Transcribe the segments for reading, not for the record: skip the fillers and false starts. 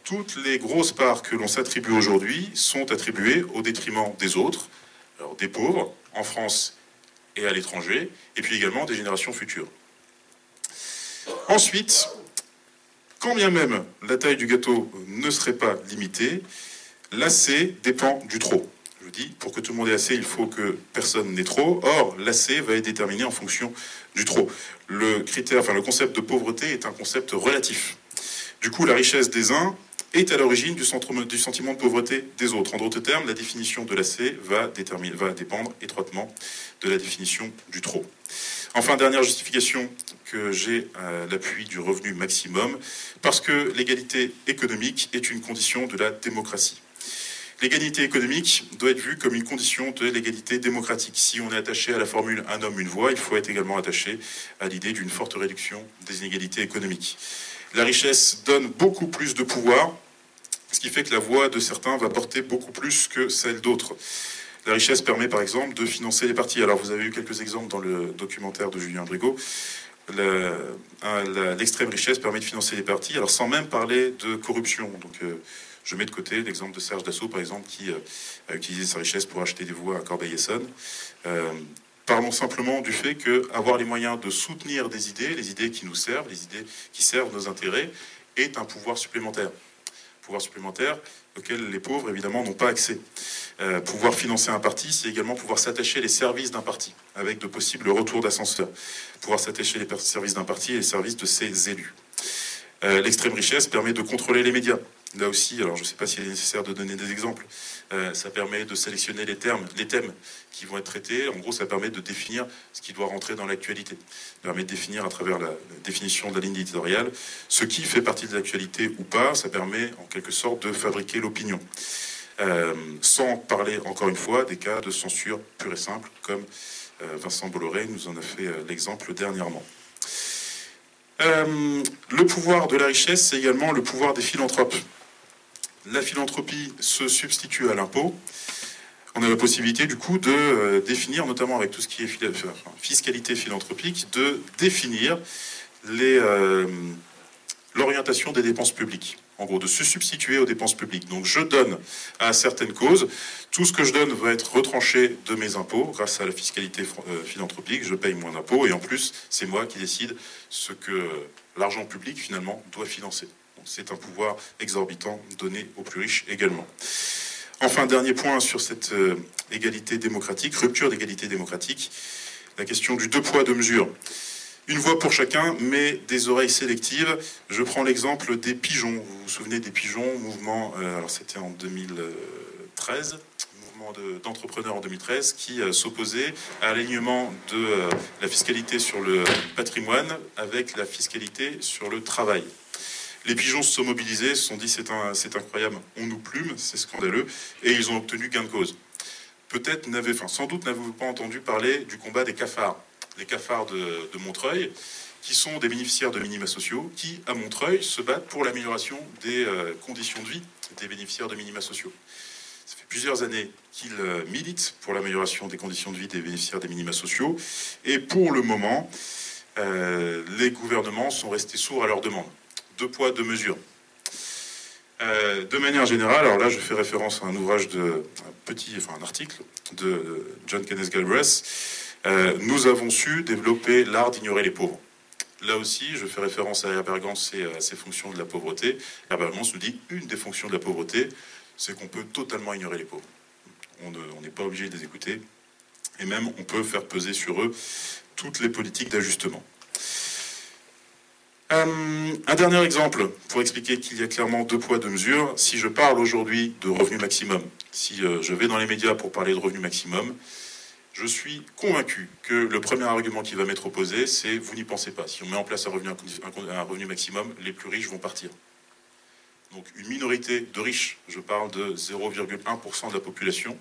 toutes les grosses parts que l'on s'attribue aujourd'hui sont attribuées au détriment des autres, alors des pauvres, en France et à l'étranger, et puis également des générations futures. Ensuite, quand bien même la taille du gâteau ne serait pas limitée, l'assez dépend du trop. Je dis, pour que tout le monde ait assez, il faut que personne n'ait trop. Or, l'assez va être déterminé en fonction du trop. Le concept de pauvreté est un concept relatif. Du coup, la richesse des uns est à l'origine du sentiment de pauvreté des autres. En d'autres termes, la définition de l'assez va dépendre étroitement de la définition du trop. Enfin, dernière justification que j'ai à l'appui du revenu maximum, parce que l'égalité économique est une condition de la démocratie. L'égalité économique doit être vue comme une condition de l'égalité démocratique. Si on est attaché à la formule « un homme, une voix », il faut être également attaché à l'idée d'une forte réduction des inégalités économiques. La richesse donne beaucoup plus de pouvoir, ce qui fait que la voix de certains va porter beaucoup plus que celle d'autres. La richesse permet par exemple de financer les partis. Alors vous avez eu quelques exemples dans le documentaire de Julien Drigo. L'extrême richesse permet de financer les partis, alors sans même parler de corruption. Donc je mets de côté l'exemple de Serge Dassault, par exemple, qui a utilisé sa richesse pour acheter des voix à Corbeil-Essonnes. Parlons simplement du fait qu'avoir les moyens de soutenir des idées, les idées qui nous servent, les idées qui servent nos intérêts, est un pouvoir supplémentaire. Pouvoir supplémentaire auquel les pauvres, évidemment, n'ont pas accès. Pouvoir financer un parti, c'est également pouvoir s'attacher les services d'un parti, avec de possibles retours d'ascenseur. Pouvoir s'attacher les services d'un parti et les services de ses élus. L'extrême richesse permet de contrôler les médias. Là aussi, alors je ne sais pas s'il est nécessaire de donner des exemples, ça permet de sélectionner les thèmes qui vont être traités. En gros, ça permet de définir ce qui doit rentrer dans l'actualité. Ça permet de définir à travers la définition de la ligne éditoriale ce qui fait partie de l'actualité ou pas. Ça permet en quelque sorte de fabriquer l'opinion. Sans parler, encore une fois, des cas de censure pure et simple, comme Vincent Bolloré nous en a fait l'exemple dernièrement. Le pouvoir de la richesse, c'est également le pouvoir des philanthropes. La philanthropie se substitue à l'impôt. On a la possibilité, du coup, de définir, notamment avec tout ce qui est fiscalité philanthropique, de définir l'orientation des dépenses publiques. En gros, de se substituer aux dépenses publiques. Donc, je donne à certaines causes. Tout ce que je donne va être retranché de mes impôts grâce à la fiscalité philanthropique. Je paye moins d'impôts et en plus, c'est moi qui décide ce que l'argent public, finalement, doit financer. C'est un pouvoir exorbitant donné aux plus riches également. Enfin, dernier point sur cette égalité démocratique, rupture d'égalité démocratique, la question du deux poids, deux mesures. Une voix pour chacun, mais des oreilles sélectives. Je prends l'exemple des pigeons. Vous vous souvenez des pigeons, mouvement, alors c'était en 2013, mouvement d'entrepreneurs en 2013, qui s'opposait à l'alignement de la fiscalité sur le patrimoine avec la fiscalité sur le travail. Les pigeons se sont mobilisés, se sont dit c'est incroyable, on nous plume, c'est scandaleux, et ils ont obtenu gain de cause. Sans doute n'avez-vous pas entendu parler du combat des cafards. Les cafards de Montreuil, qui sont des bénéficiaires de minima sociaux, qui, à Montreuil, se battent pour l'amélioration des conditions de vie des bénéficiaires de minima sociaux. Ça fait plusieurs années qu'ils militent pour l'amélioration des conditions de vie des bénéficiaires des minima sociaux, et pour le moment, les gouvernements sont restés sourds à leurs demandes. Deux poids, deux mesures. De manière générale, alors là je fais référence à un ouvrage un article de John Kenneth Galbraith. Nous avons su développer l'art d'ignorer les pauvres. Là aussi, je fais référence à Herbergans et à ses fonctions de la pauvreté. Herbergans nous dit une des fonctions de la pauvreté, c'est qu'on peut totalement ignorer les pauvres. On n'est pas obligé de les écouter. Et même, on peut faire peser sur eux toutes les politiques d'ajustement. Un dernier exemple pour expliquer qu'il y a clairement deux poids, deux mesures. Si je parle aujourd'hui de revenu maximum, si je vais dans les médias pour parler de revenu maximum, je suis convaincu que le premier argument qui va m'être opposé, c'est vous n'y pensez pas. Si on met en place un revenu maximum, les plus riches vont partir. Donc une minorité de riches, je parle de 0,1% de la population,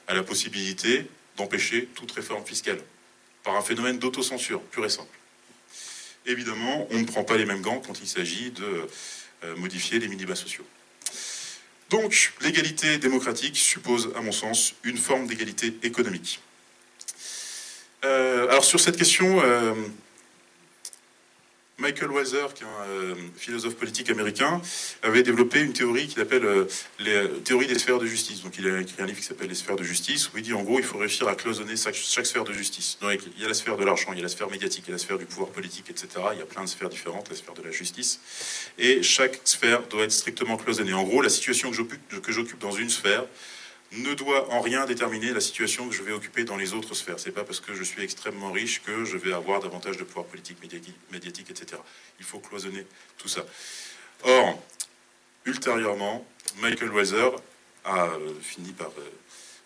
a la possibilité d'empêcher toute réforme fiscale par un phénomène d'autocensure pur et simple. Évidemment, on ne prend pas les mêmes gants quand il s'agit de modifier les minima sociaux. Donc, l'égalité démocratique suppose, à mon sens, une forme d'égalité économique. Alors, sur cette question, Michael Walzer, qui est un philosophe politique américain, avait développé une théorie qu'il appelle les théories des sphères de justice. Donc il a écrit un livre qui s'appelle Les sphères de justice, où il dit en gros il faut réussir à cloisonner chaque sphère de justice. Donc il y a la sphère de l'argent, il y a la sphère médiatique, il y a la sphère du pouvoir politique, etc. Il y a plein de sphères différentes, la sphère de la justice. Et chaque sphère doit être strictement cloisonnée. En gros, la situation que j'occupe dans une sphère ne doit en rien déterminer la situation que je vais occuper dans les autres sphères. C'est pas parce que je suis extrêmement riche que je vais avoir davantage de pouvoir politique, médiatique, etc. Il faut cloisonner tout ça. Or, ultérieurement, Michael Walzer a fini par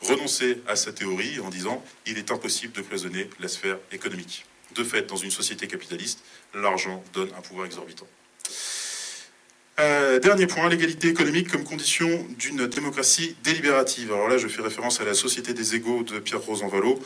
renoncer à sa théorie en disant « il est impossible de cloisonner la sphère économique ». De fait, dans une société capitaliste, l'argent donne un pouvoir exorbitant. Dernier point, l'égalité économique comme condition d'une démocratie délibérative. Alors là, je fais référence à la Société des égaux de Pierre Rosanvallon.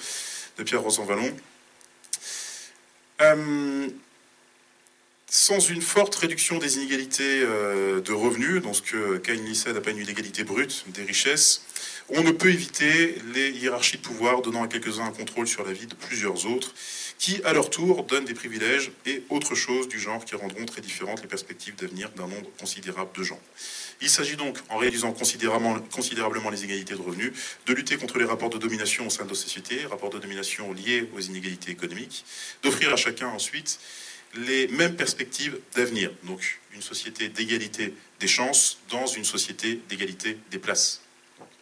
Sans une forte réduction des inégalités de revenus, donc ce que Keynes Lissette appelle une inégalité brute des richesses, on ne peut éviter les hiérarchies de pouvoir donnant à quelques-uns un contrôle sur la vie de plusieurs autres, qui, à leur tour, donnent des privilèges et autre chose du genre qui rendront très différentes les perspectives d'avenir d'un nombre considérable de gens. Il s'agit donc, en réduisant considérablement les inégalités de revenus, de lutter contre les rapports de domination au sein de nos sociétés, rapports de domination liés aux inégalités économiques, d'offrir à chacun ensuite les mêmes perspectives d'avenir. Donc une société d'égalité des chances dans une société d'égalité des places.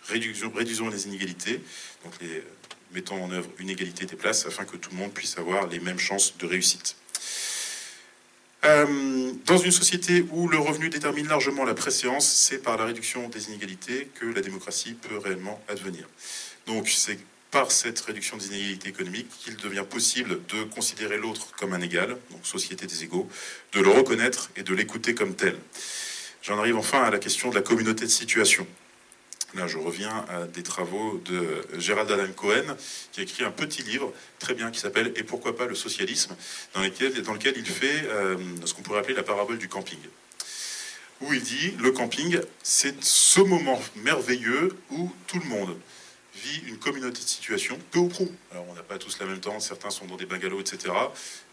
Réduisons les inégalités, donc mettons en œuvre une égalité des places afin que tout le monde puisse avoir les mêmes chances de réussite. Dans une société où le revenu détermine largement la préséance, c'est par la réduction des inégalités que la démocratie peut réellement advenir. Donc c'est par cette réduction des inégalités économiques qu'il devient possible de considérer l'autre comme un égal, donc société des égaux, de le reconnaître et de l'écouter comme tel. J'en arrive enfin à la question de la communauté de situation. Là, je reviens à des travaux de Gerald Adam Cohen, qui a écrit un petit livre très bien qui s'appelle « Et pourquoi pas le socialisme ?», dans lequel il fait ce qu'on pourrait appeler la parabole du camping. Où il dit « Le camping, c'est ce moment merveilleux où tout le monde vit une communauté de situation, peu ou prou. Alors, on n'a pas tous la même temps, certains sont dans des bungalows, etc.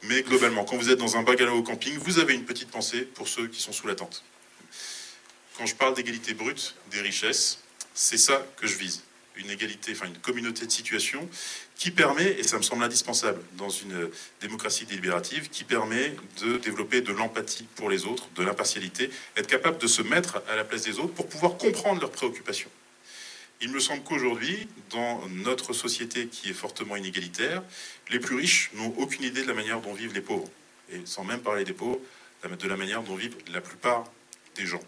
Mais globalement, quand vous êtes dans un bungalow au camping, vous avez une petite pensée pour ceux qui sont sous la tente. Quand je parle d'égalité brute des richesses, c'est ça que je vise. Une égalité, enfin une communauté de situation qui permet, et ça me semble indispensable dans une démocratie délibérative, qui permet de développer de l'empathie pour les autres, de l'impartialité, être capable de se mettre à la place des autres pour pouvoir comprendre leurs préoccupations. Il me semble qu'aujourd'hui, dans notre société qui est fortement inégalitaire, les plus riches n'ont aucune idée de la manière dont vivent les pauvres. Et sans même parler des pauvres, de la manière dont vivent la plupart des gens.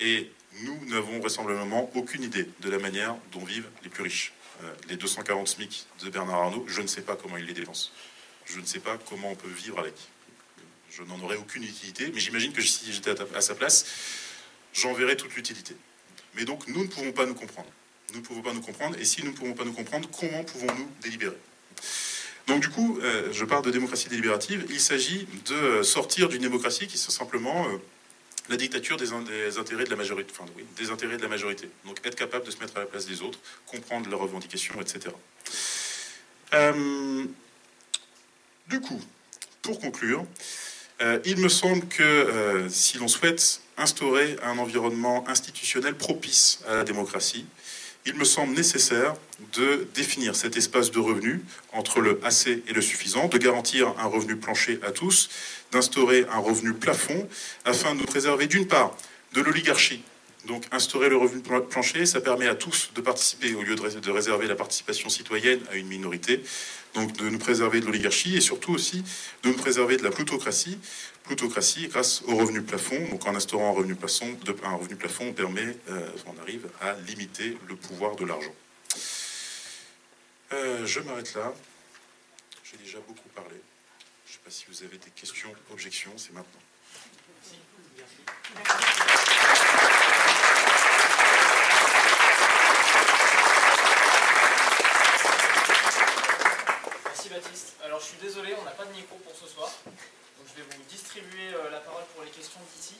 Et nous n'avons vraisemblablement aucune idée de la manière dont vivent les plus riches. Les 240 SMIC de Bernard Arnault, je ne sais pas comment il les dépense. Je ne sais pas comment on peut vivre avec. Je n'en aurais aucune utilité, mais j'imagine que si j'étais à sa place, j'en verrais toute l'utilité. Mais donc, nous ne pouvons pas nous comprendre. Nous ne pouvons pas nous comprendre, et si nous ne pouvons pas nous comprendre, comment pouvons-nous délibérer ? Donc du coup, je parle de démocratie délibérative. Il s'agit de sortir d'une démocratie qui sont simplement la dictature des intérêts de la majorité, enfin oui, des intérêts de la majorité. Donc être capable de se mettre à la place des autres, comprendre leurs revendications, etc. Du coup, pour conclure, il me semble que si l'on souhaite instaurer un environnement institutionnel propice à la démocratie, il me semble nécessaire de définir cet espace de revenus entre le assez et le suffisant, de garantir un revenu plancher à tous, d'instaurer un revenu plafond afin de nous préserver d'une part de l'oligarchie. Donc instaurer le revenu plancher, ça permet à tous de participer au lieu de réserver la participation citoyenne à une minorité. Donc de nous préserver de l'oligarchie et surtout aussi de nous préserver de la plutocratie. Plutocratie grâce au revenu plafond. Donc en instaurant un revenu plafond, on arrive à limiter le pouvoir de l'argent. Je m'arrête là. J'ai déjà beaucoup parlé. Je ne sais pas si vous avez des questions, objections, c'est maintenant. Merci Baptiste. Alors je suis désolé, on n'a pas de micro pour ce soir. Donc je vais vous distribuer la parole pour les questions d'ici.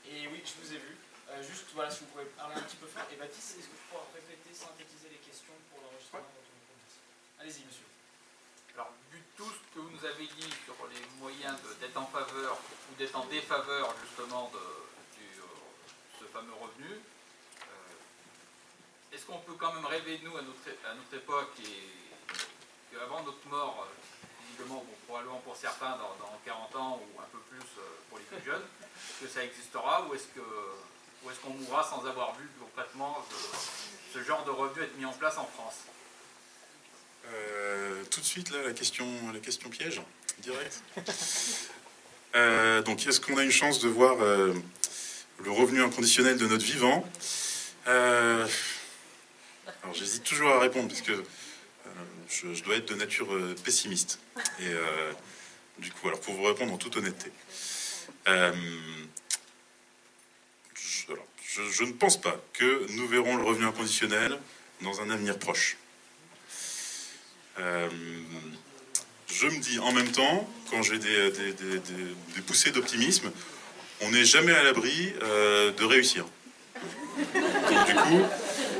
Et oui, je vous ai vu. Juste voilà, si vous pouvez parler un petit peu fort. Et Baptiste, est-ce que tu pourras répéter, synthétiser les questions pour l'enregistrement de ton micro ? Allez-y, monsieur. Alors, vu tout ce que vous nous nous avez dit sur les moyens d'être en faveur ou d'être en défaveur justement de ce fameux revenu, est-ce qu'on peut quand même rêver, nous, à notre époque, et qu'avant notre mort, visiblement, bon, probablement pour certains dans 40 ans ou un peu plus pour les plus jeunes, que ça existera, ou est-ce qu'on mourra sans avoir vu concrètement ce genre de revenu être mis en place en France? Tout de suite, là, la question piège, direct. Donc, est-ce qu'on a une chance de voir le revenu inconditionnel de notre vivant? Alors, j'hésite toujours à répondre, parce que je dois être de nature pessimiste. Et du coup, alors, pour vous répondre en toute honnêteté, je ne pense pas que nous verrons le revenu inconditionnel dans un avenir proche. Je me dis en même temps, quand j'ai des poussées d'optimisme, on n'est jamais à l'abri de réussir. Donc du coup,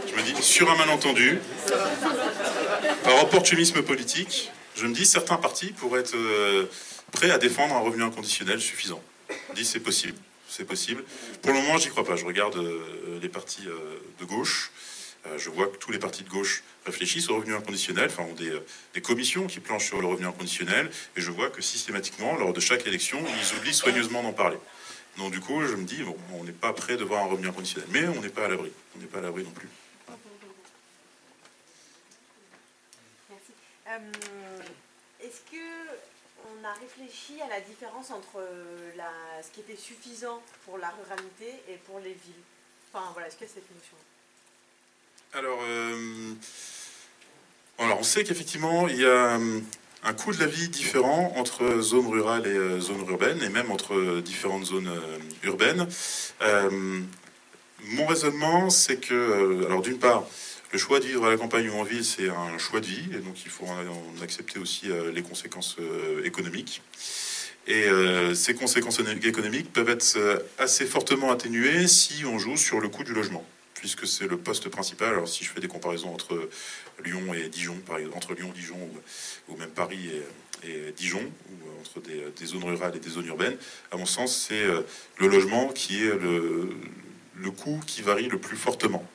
je me dis, sur un malentendu, par opportunisme politique, je me dis certains partis pourraient être prêts à défendre un revenu inconditionnel suffisant. Je me dis c'est possible, c'est possible. Pour le moment, j'y crois pas. Je regarde les partis de gauche. Je vois que tous les partis de gauche réfléchissent au revenu inconditionnel, enfin ont des commissions qui planchent sur le revenu inconditionnel, et je vois que systématiquement, lors de chaque élection, ils oublient soigneusement d'en parler. Donc du coup, je me dis, bon, on n'est pas prêt de voir un revenu inconditionnel, mais on n'est pas à l'abri. On n'est pas à l'abri non plus. Merci. Est-ce qu'on a réfléchi à la différence entre ce qui était suffisant pour la ruralité et pour les villes? Enfin voilà, est-ce que c'est une notion? Alors, on sait qu'effectivement, il y a un coût de la vie différent entre zones rurales et zones urbaines, et même entre différentes zones urbaines. Mon raisonnement, c'est que, alors d'une part, le choix de vivre à la campagne ou en ville, c'est un choix de vie, et donc il faut en accepter aussi les conséquences économiques. Et ces conséquences économiques peuvent être assez fortement atténuées si on joue sur le coût du logement, puisque c'est le poste principal. Alors si je fais des comparaisons entre Lyon et Dijon, par exemple, entre Lyon, Dijon ou même Paris et Dijon, ou entre des zones rurales et des zones urbaines, à mon sens, c'est le logement qui est le coût qui varie le plus fortement.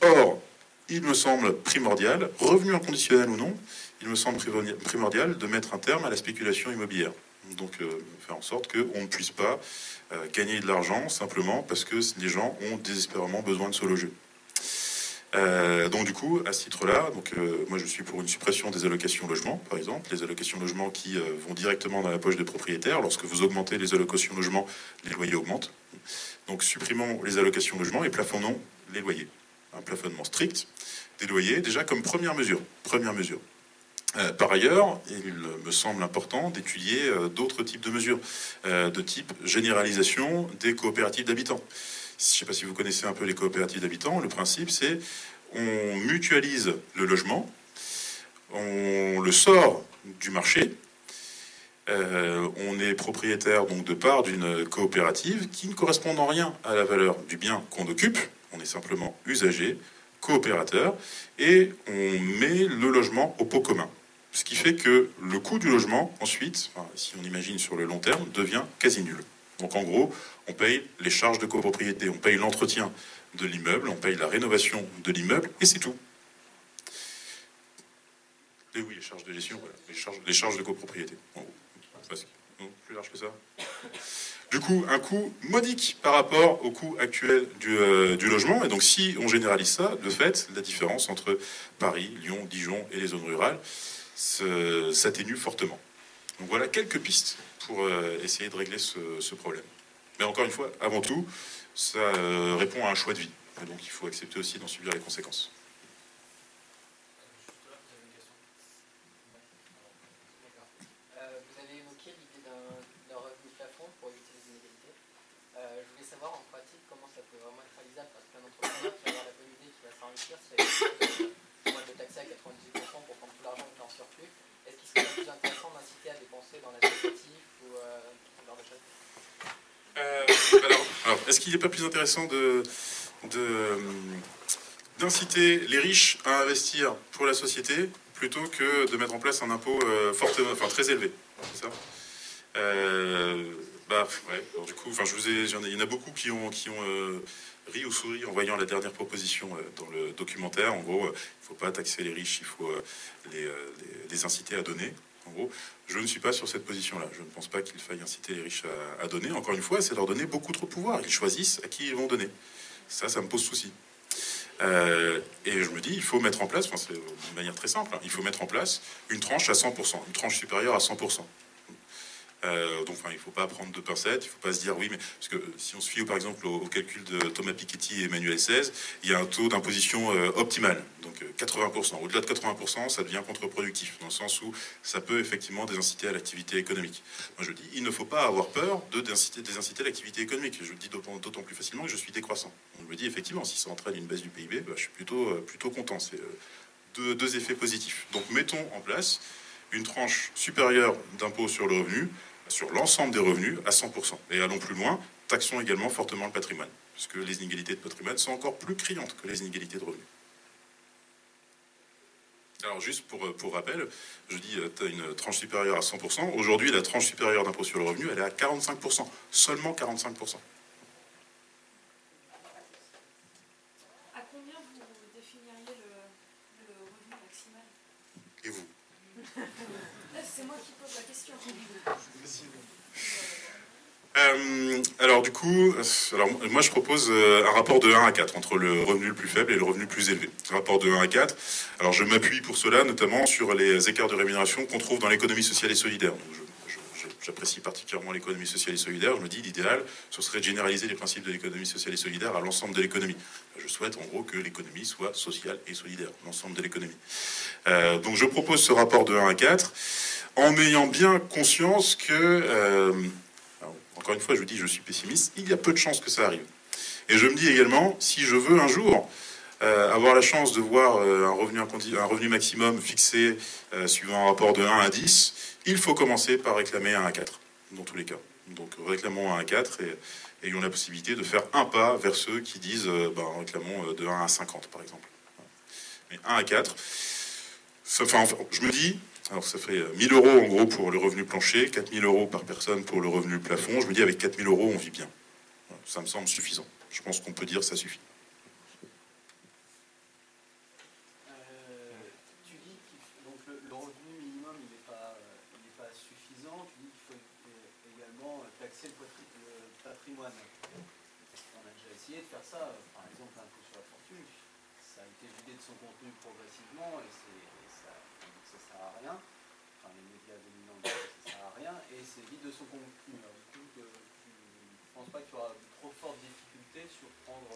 Or, il me semble primordial, revenu inconditionnel ou non, il me semble primordial de mettre un terme à la spéculation immobilière. Donc faire en sorte qu'on ne puisse pas gagner de l'argent simplement parce que les gens ont désespérément besoin de se loger. Donc du coup, à ce titre-là, moi je suis pour une suppression des allocations logement, par exemple, les allocations logement qui vont directement dans la poche des propriétaires. Lorsque vous augmentez les allocations logement, les loyers augmentent. Donc supprimons les allocations logement et plafonnons les loyers. Un plafonnement strict des loyers, déjà comme première mesure. Par ailleurs, il me semble important d'étudier d'autres types de mesures, de type généralisation des coopératives d'habitants. Je ne sais pas si vous connaissez un peu les coopératives d'habitants. Le principe, c'est on mutualise le logement, on le sort du marché, on est propriétaire donc de part d'une coopérative qui ne correspond en rien à la valeur du bien qu'on occupe. On est simplement usager, coopérateur, et on met le logement au pot commun. Ce qui fait que le coût du logement, ensuite, si on imagine sur le long terme, devient quasi nul. Donc en gros, on paye les charges de copropriété, on paye l'entretien de l'immeuble, on paye la rénovation de l'immeuble, et c'est tout. Et oui, les charges de gestion, voilà, les charges de copropriété. En gros. Non, plus large que ça. Du coup, un coût modique par rapport au coût actuel du logement. Et donc, si on généralise ça, de fait, la différence entre Paris, Lyon, Dijon et les zones rurales s'atténue fortement. Donc voilà quelques pistes pour essayer de régler ce problème. Mais encore une fois, avant tout, ça répond à un choix de vie. Et donc, il faut accepter aussi d'en subir les conséquences. Alors, est-ce qu'il n'est pas plus intéressant d'inciter les riches à investir pour la société plutôt que de mettre en place un impôt très élevé. C'est ça. Ouais. Alors, du coup, il y en a beaucoup qui ont ri ou souri en voyant la dernière proposition dans le documentaire. En gros, il ne faut pas taxer les riches, il faut les inciter à donner. En gros, je ne suis pas sur cette position-là. Je ne pense pas qu'il faille inciter les riches à donner. Encore une fois, c'est leur donner beaucoup trop de pouvoir. Ils choisissent à qui ils vont donner. Ça me pose souci. Et je me dis, il faut mettre en place, c'est de manière très simple, hein, il faut mettre en place une tranche à 100%, une tranche supérieure à 100%. Donc, il ne faut pas prendre de pincettes, il ne faut pas se dire oui, mais parce que si on se fie par exemple au calcul de Thomas Piketty et Emmanuel XVI, il y a un taux d'imposition optimal, donc 80%. Au-delà de 80%, ça devient contre-productif, dans le sens où ça peut effectivement désinciter à l'activité économique. Moi je dis, il ne faut pas avoir peur de désinciter l'activité économique. Je le dis d'autant plus facilement que je suis décroissant. On me dit effectivement, si ça entraîne une baisse du PIB, je suis plutôt content. C'est deux effets positifs. Donc mettons en place une tranche supérieure d'impôt sur le revenu, sur l'ensemble des revenus, à 100%. Et allons plus loin, taxons également fortement le patrimoine, puisque les inégalités de patrimoine sont encore plus criantes que les inégalités de revenus. Alors juste pour rappel, je dis tu as une tranche supérieure à 100%. Aujourd'hui, la tranche supérieure d'impôt sur le revenu, elle est à 45%. Seulement 45%. À combien vous définiriez le revenu maximal? Et vous? C'est moi qui pose la question. Alors du coup, moi je propose un rapport de 1 à 4 entre le revenu le plus faible et le revenu le plus élevé. Un rapport de 1 à 4. Alors je m'appuie pour cela notamment sur les écarts de rémunération qu'on trouve dans l'économie sociale et solidaire. Donc, j'apprécie particulièrement l'économie sociale et solidaire. Je me dis l'idéal, ce serait de généraliser les principes de l'économie sociale et solidaire à l'ensemble de l'économie. Je souhaite en gros que l'économie soit sociale et solidaire, l'ensemble de l'économie. Donc je propose ce rapport de 1 à 4 en ayant bien conscience que... encore une fois, je vous dis, je suis pessimiste, il y a peu de chances que ça arrive. Et je me dis également, si je veux un jour avoir la chance de voir un revenu maximum fixé suivant un rapport de 1 à 10, il faut commencer par réclamer 1 à 4, dans tous les cas. Donc réclamons 1 à 4 et ayons la possibilité de faire un pas vers ceux qui disent réclamons de 1 à 50, par exemple. Mais 1 à 4, je me dis... Alors ça fait 1 000 € en gros pour le revenu plancher, 4 000 € par personne pour le revenu plafond. Je me dis avec 4 000 € on vit bien. Ça me semble suffisant. Je pense qu'on peut dire que ça suffit. Tu dis que donc le revenu minimum il n'est pas suffisant. Tu dis qu'il faut également taxer le patrimoine. On a déjà essayé de faire ça. Par exemple l'impôt sur la fortune, ça a été vidé de son contenu progressivement et ça sert à rien. Enfin, les médias dominants disent que ça sert à rien et c'est vide de son contenu. Alors, du coup, je ne pense pas qu'il y aura de trop fortes difficultés sur prendre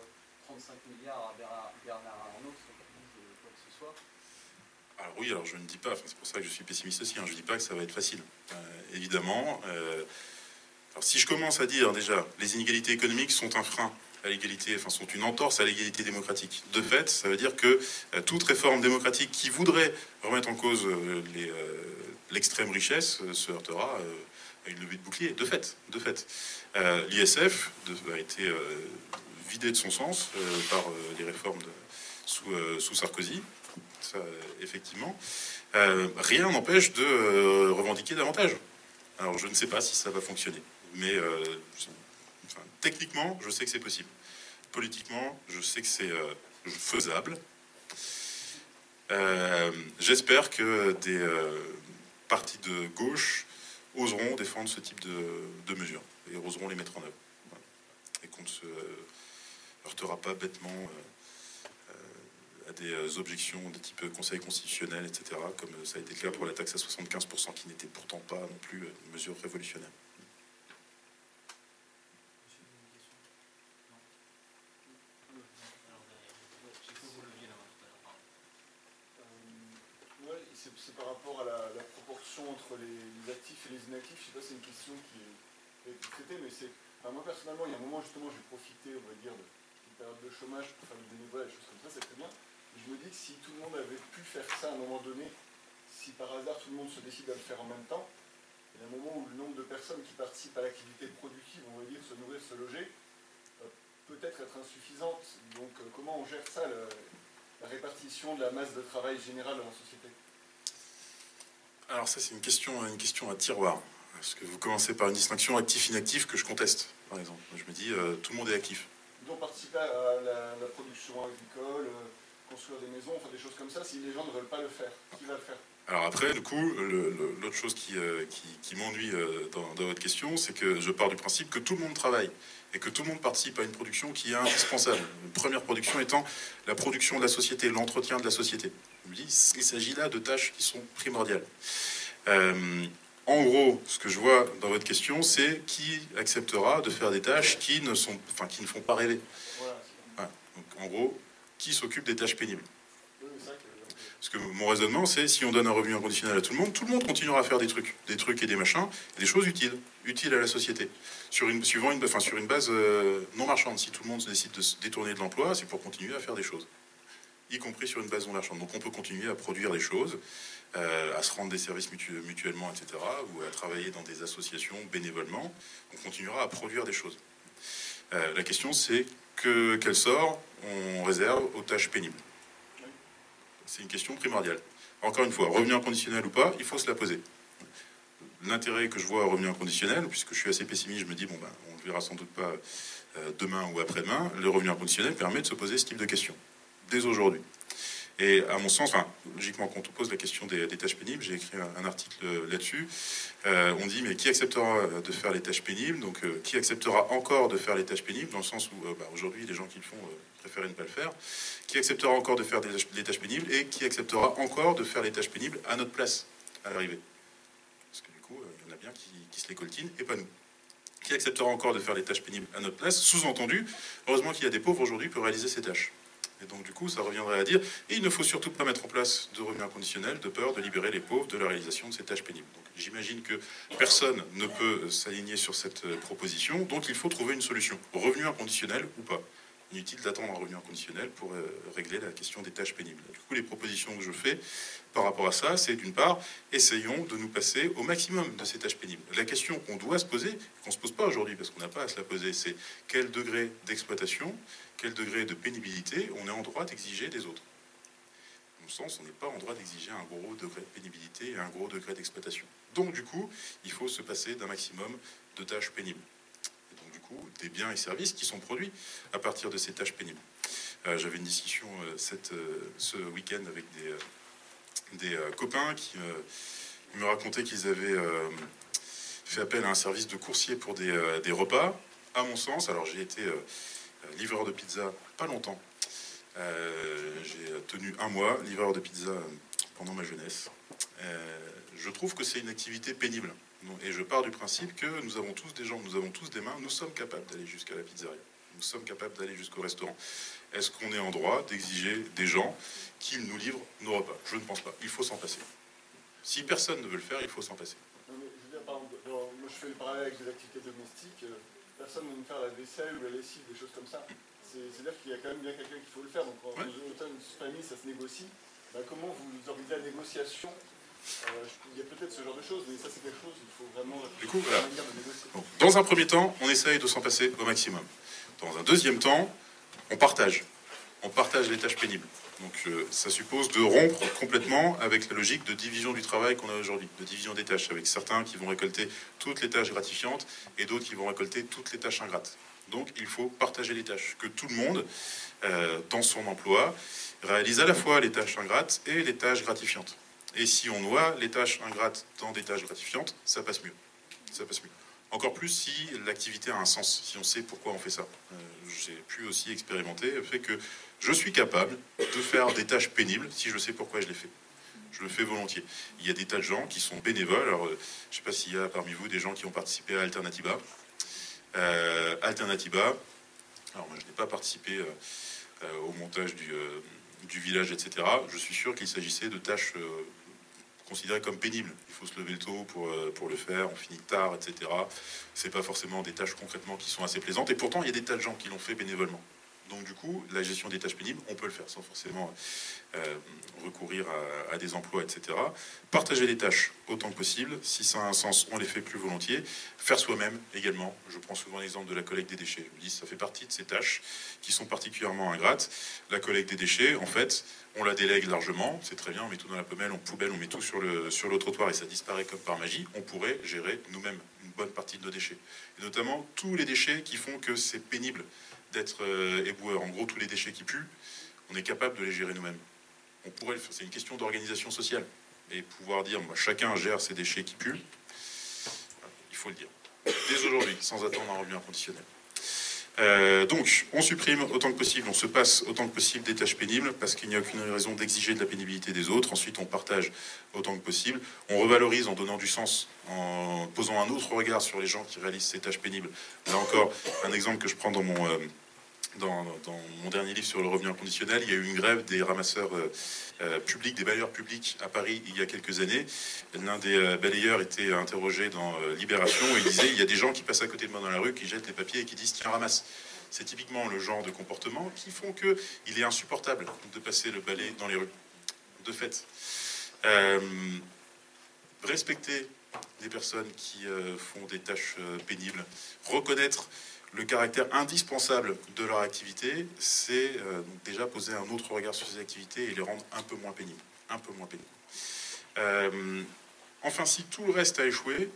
35 milliards à Bernard Arnault sans qu'il dise quoi que ce soit. Alors oui, alors je ne dis pas, c'est pour ça que je suis pessimiste aussi, je ne dis pas que ça va être facile. Évidemment, alors si je commence à dire déjà, les inégalités économiques sont un frein à l'égalité, sont une entorse à l'égalité démocratique. De fait, ça veut dire que toute réforme démocratique qui voudrait remettre en cause l'extrême richesse se heurtera à une levée de bouclier. De fait. L'ISF a été vidé de son sens par les réformes sous Sarkozy. Ça, effectivement. Rien n'empêche de revendiquer davantage. Alors je ne sais pas si ça va fonctionner, mais techniquement, je sais que c'est possible. Politiquement, je sais que c'est faisable. J'espère que des partis de gauche oseront défendre ce type de mesures et oseront les mettre en œuvre. Voilà. Et qu'on ne se heurtera pas bêtement à des objections de type conseil constitutionnel, etc., comme ça a été le cas pour la taxe à 75%, qui n'était pourtant pas non plus une mesure révolutionnaire. C'est par rapport à la proportion entre les actifs et les inactifs. Je ne sais pas, c'est une question qui a été traitée, mais moi personnellement, il y a un moment justement, j'ai profité, on va dire, d'une période de chômage pour faire du bénévolat, des choses comme ça, c'est très bien. Mais je me dis que si tout le monde avait pu faire ça à un moment donné, si par hasard tout le monde se décide à le faire en même temps, il y a un moment où le nombre de personnes qui participent à l'activité productive, on va dire, se nourrir, se loger, peut-être être insuffisante. Donc comment on gère ça, la répartition de la masse de travail générale dans la société? Alors ça, c'est une question à tiroir. Parce que vous commencez par une distinction actif-inactif que je conteste, par exemple. Je me dis, tout le monde est actif. Donc participer à la production agricole, construire des maisons, enfin des choses comme ça, si les gens ne veulent pas le faire, qui va le faire? Alors après, du coup, l'autre chose qui m'ennuie dans votre question, c'est que je pars du principe que tout le monde travaille et que tout le monde participe à une production qui est indispensable. La première production étant la production de la société, l'entretien de la société. Je me dis, il s'agit là de tâches qui sont primordiales. En gros, ce que je vois dans votre question, c'est qui acceptera de faire des tâches qui ne font pas rêver. Voilà. Donc, en gros, qui s'occupe des tâches pénibles? Parce que mon raisonnement, c'est si on donne un revenu inconditionnel à tout le monde continuera à faire des trucs et des machins, et des choses utiles à la société, sur une base non marchande. Si tout le monde décide de se détourner de l'emploi, c'est pour continuer à faire des choses, y compris sur une base non marchande. Donc on peut continuer à produire des choses, à se rendre des services mutuellement, etc., ou à travailler dans des associations bénévolement. On continuera à produire des choses. La question, c'est quel sort on réserve aux tâches pénibles. C'est une question primordiale. Encore une fois, revenu inconditionnel ou pas, il faut se la poser. L'intérêt que je vois au revenu inconditionnel, puisque je suis assez pessimiste, je me dis, on ne le verra sans doute pas demain ou après-demain, le revenu inconditionnel permet de se poser ce type de questions, dès aujourd'hui. Et à mon sens, logiquement, quand on pose la question des tâches pénibles, j'ai écrit un article là-dessus, on dit, mais qui acceptera de faire les tâches pénibles? Donc, qui acceptera encore de faire les tâches pénibles, dans le sens où, aujourd'hui, les gens qui le font préfèrent ne pas le faire. Qui acceptera encore de faire des tâches pénibles et qui acceptera encore de faire les tâches pénibles à notre place, à l'arrivée? Parce que du coup, il y en a bien qui se les coltinent, et pas nous. Qui acceptera encore de faire les tâches pénibles à notre place? Sous-entendu, heureusement qu'il y a des pauvres aujourd'hui pour réaliser ces tâches. Et donc, du coup, ça reviendrait à dire, et il ne faut surtout pas mettre en place de revenu inconditionnel de peur de libérer les pauvres de la réalisation de ces tâches pénibles. Donc, j'imagine que personne ne peut s'aligner sur cette proposition, donc il faut trouver une solution. Revenu inconditionnel ou pas. Inutile d'attendre un revenu inconditionnel pour régler la question des tâches pénibles. Du coup, les propositions que je fais par rapport à ça, c'est d'une part, essayons de nous passer au maximum de ces tâches pénibles. La question qu'on doit se poser, qu'on ne se pose pas aujourd'hui parce qu'on n'a pas à se la poser, c'est quel degré d'exploitation, quel degré de pénibilité on est en droit d'exiger des autres. À mon sens, on n'est pas en droit d'exiger un gros degré de pénibilité et un gros degré d'exploitation. Donc, du coup, il faut se passer d'un maximum de tâches pénibles. Des biens et services qui sont produits à partir de ces tâches pénibles. J'avais une discussion ce week-end avec des copains qui me racontaient qu'ils avaient fait appel à un service de coursier pour des repas. À mon sens, alors j'ai été livreur de pizza pas longtemps. J'ai tenu 1 mois livreur de pizza pendant ma jeunesse. Je trouve que c'est une activité pénible. Et je pars du principe que nous avons tous des jambes, nous avons tous des mains, nous sommes capables d'aller jusqu'à la pizzeria, nous sommes capables d'aller jusqu'au restaurant. Est-ce qu'on est en droit d'exiger des gens qu'ils nous livrent nos repas? Je ne pense pas, il faut s'en passer. Si personne ne veut le faire, il faut s'en passer. Non, mais je veux dire, par exemple, moi je fais le parallèle avec des activités domestiques, personne ne veut me faire la vaisselle ou la lessive, des choses comme ça. C'est-à-dire qu'il y a quand même bien quelqu'un qu'il faut le faire, donc quand autant une famille ça se négocie, comment vous organisez la négociation? Il y a peut-être ce genre de choses, mais ça c'est quelque chose, il faut vraiment réfléchir à la manière de négocier. Donc, dans un premier temps, on essaye de s'en passer au maximum. Dans un deuxième temps, on partage les tâches pénibles. Donc ça suppose de rompre complètement avec la logique de division du travail qu'on a aujourd'hui, de division des tâches, avec certains qui vont récolter toutes les tâches gratifiantes et d'autres qui vont récolter toutes les tâches ingrates. Donc il faut partager les tâches, que tout le monde, dans son emploi, réalise à la fois les tâches ingrates et les tâches gratifiantes. Et si on noie les tâches ingrates dans des tâches gratifiantes, ça passe mieux. Ça passe mieux. Encore plus si l'activité a un sens, si on sait pourquoi on fait ça. J'ai pu aussi expérimenter le fait que je suis capable de faire des tâches pénibles si je sais pourquoi je les fais. Je le fais volontiers. Il y a des tas de gens qui sont bénévoles. Alors, je ne sais pas s'il y a parmi vous des gens qui ont participé à Alternativa. Alternativa, alors moi je n'ai pas participé au montage du village, etc. Je suis sûr qu'il s'agissait de tâches considérées comme pénibles. Il faut se lever le tôt pour le faire, on finit tard, etc. C'est pas forcément des tâches concrètement qui sont assez plaisantes. Et pourtant, il y a des tas de gens qui l'ont fait bénévolement. Donc du coup, la gestion des tâches pénibles, on peut le faire sans forcément recourir à des emplois, etc. Partager les tâches autant que possible. Si ça a un sens, on les fait plus volontiers. Faire soi-même également. Je prends souvent l'exemple de la collecte des déchets. Je me dis, ça fait partie de ces tâches qui sont particulièrement ingrates. La collecte des déchets, en fait, on la délègue largement. C'est très bien, on met tout dans la poubelle, on met tout sur le trottoir et ça disparaît comme par magie. On pourrait gérer nous-mêmes une bonne partie de nos déchets. Et notamment tous les déchets qui font que c'est pénible d'être éboueur. En gros, tous les déchets qui puent, on est capable de les gérer nous-mêmes. On pourrait le faire. C'est une question d'organisation sociale. Et pouvoir dire, moi, chacun gère ses déchets qui puent, il faut le dire. Dès aujourd'hui, sans attendre un revenu inconditionnel. Donc, on supprime autant que possible, on se passe autant que possible des tâches pénibles, parce qu'il n'y a aucune raison d'exiger de la pénibilité des autres. Ensuite, on partage autant que possible. On revalorise en donnant du sens, en posant un autre regard sur les gens qui réalisent ces tâches pénibles. Là encore, un exemple que je prends dans mon dernier livre sur le revenu inconditionnel, il y a eu une grève des ramasseurs publics, des balayeurs publics à Paris il y a quelques années. L'un des balayeurs était interrogé dans Libération et il disait « il y a des gens qui passent à côté de moi dans la rue, qui jettent les papiers et qui disent « tiens, ramasse ». C'est typiquement le genre de comportement qui font qu'il est insupportable de passer le balai dans les rues. De fait, respecter les personnes qui font des tâches pénibles, reconnaître le caractère indispensable de leur activité, c'est déjà poser un autre regard sur ces activités et les rendre un peu moins pénibles. Enfin, si tout le reste a échoué,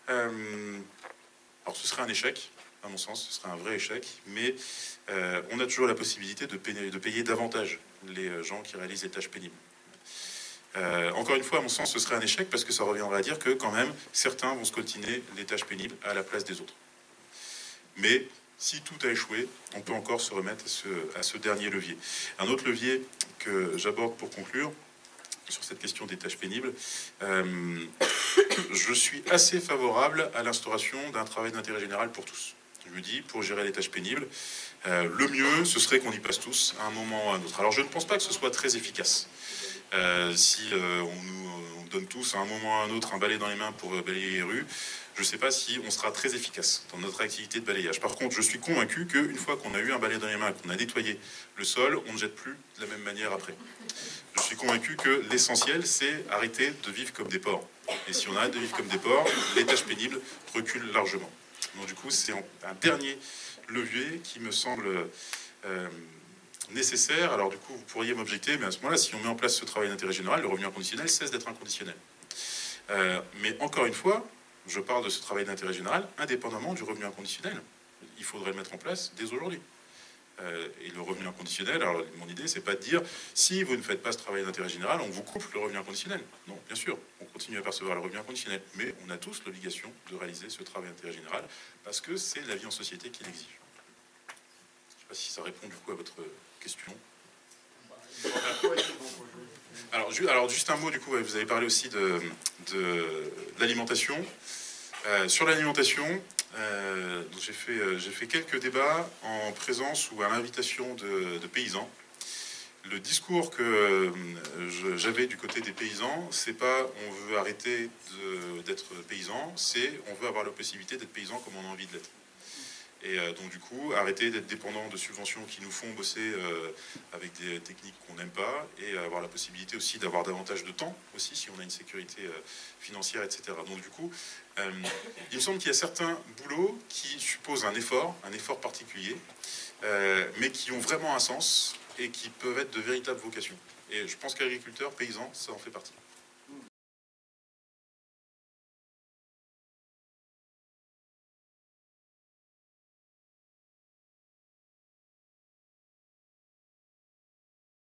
alors ce serait un échec, à mon sens, ce serait un vrai échec, mais on a toujours la possibilité de payer davantage les gens qui réalisent les tâches pénibles. Encore une fois, à mon sens, ce serait un échec parce que ça reviendrait à dire que quand même, certains vont se coltiner les tâches pénibles à la place des autres. Mais si tout a échoué, on peut encore se remettre à ce dernier levier. Un autre levier que j'aborde pour conclure sur cette question des tâches pénibles, je suis assez favorable à l'instauration d'un travail d'intérêt général pour tous. Je me dis, pour gérer les tâches pénibles, le mieux, ce serait qu'on y passe tous à un moment ou à un autre. Alors je ne pense pas que ce soit très efficace. Si on nous donne tous à un moment ou à un autre un balai dans les mains pour balayer les rues, je ne sais pas si on sera très efficace dans notre activité de balayage. Par contre, je suis convaincu qu'une fois qu'on a eu un balai dans les mains, qu'on a nettoyé le sol, on ne jette plus de la même manière après. Je suis convaincu que l'essentiel, c'est arrêter de vivre comme des porcs. Et si on arrête de vivre comme des porcs, les tâches pénibles reculent largement. Donc du coup, c'est un dernier levier qui me semble nécessaire. Alors du coup, vous pourriez m'objecter, mais à ce moment-là, si on met en place ce travail d'intérêt général, le revenu inconditionnel cesse d'être inconditionnel. Mais encore une fois, je parle de ce travail d'intérêt général indépendamment du revenu inconditionnel. Il faudrait le mettre en place dès aujourd'hui. Et le revenu inconditionnel, alors mon idée, c'est pas de dire si vous ne faites pas ce travail d'intérêt général, on vous coupe le revenu inconditionnel. Non, bien sûr, on continue à percevoir le revenu inconditionnel, mais on a tous l'obligation de réaliser ce travail d'intérêt général parce que c'est la vie en société qui l'exige. Je ne sais pas si ça répond du coup à votre question. Alors juste un mot, du coup, vous avez parlé aussi de l'alimentation. Sur l'alimentation, j'ai fait quelques débats en présence ou à l'invitation de paysans. Le discours que j'avais du côté des paysans, c'est pas on veut arrêter d'être paysan, c'est on veut avoir la possibilité d'être paysan comme on a envie de l'être. Et donc du coup, arrêter d'être dépendant de subventions qui nous font bosser avec des techniques qu'on n'aime pas, et avoir la possibilité aussi d'avoir davantage de temps, aussi, si on a une sécurité financière, etc. Donc du coup, il me semble qu'il y a certains boulots qui supposent un effort particulier, mais qui ont vraiment un sens, et qui peuvent être de véritables vocations. Et je pense qu'agriculteurs, paysans, ça en fait partie.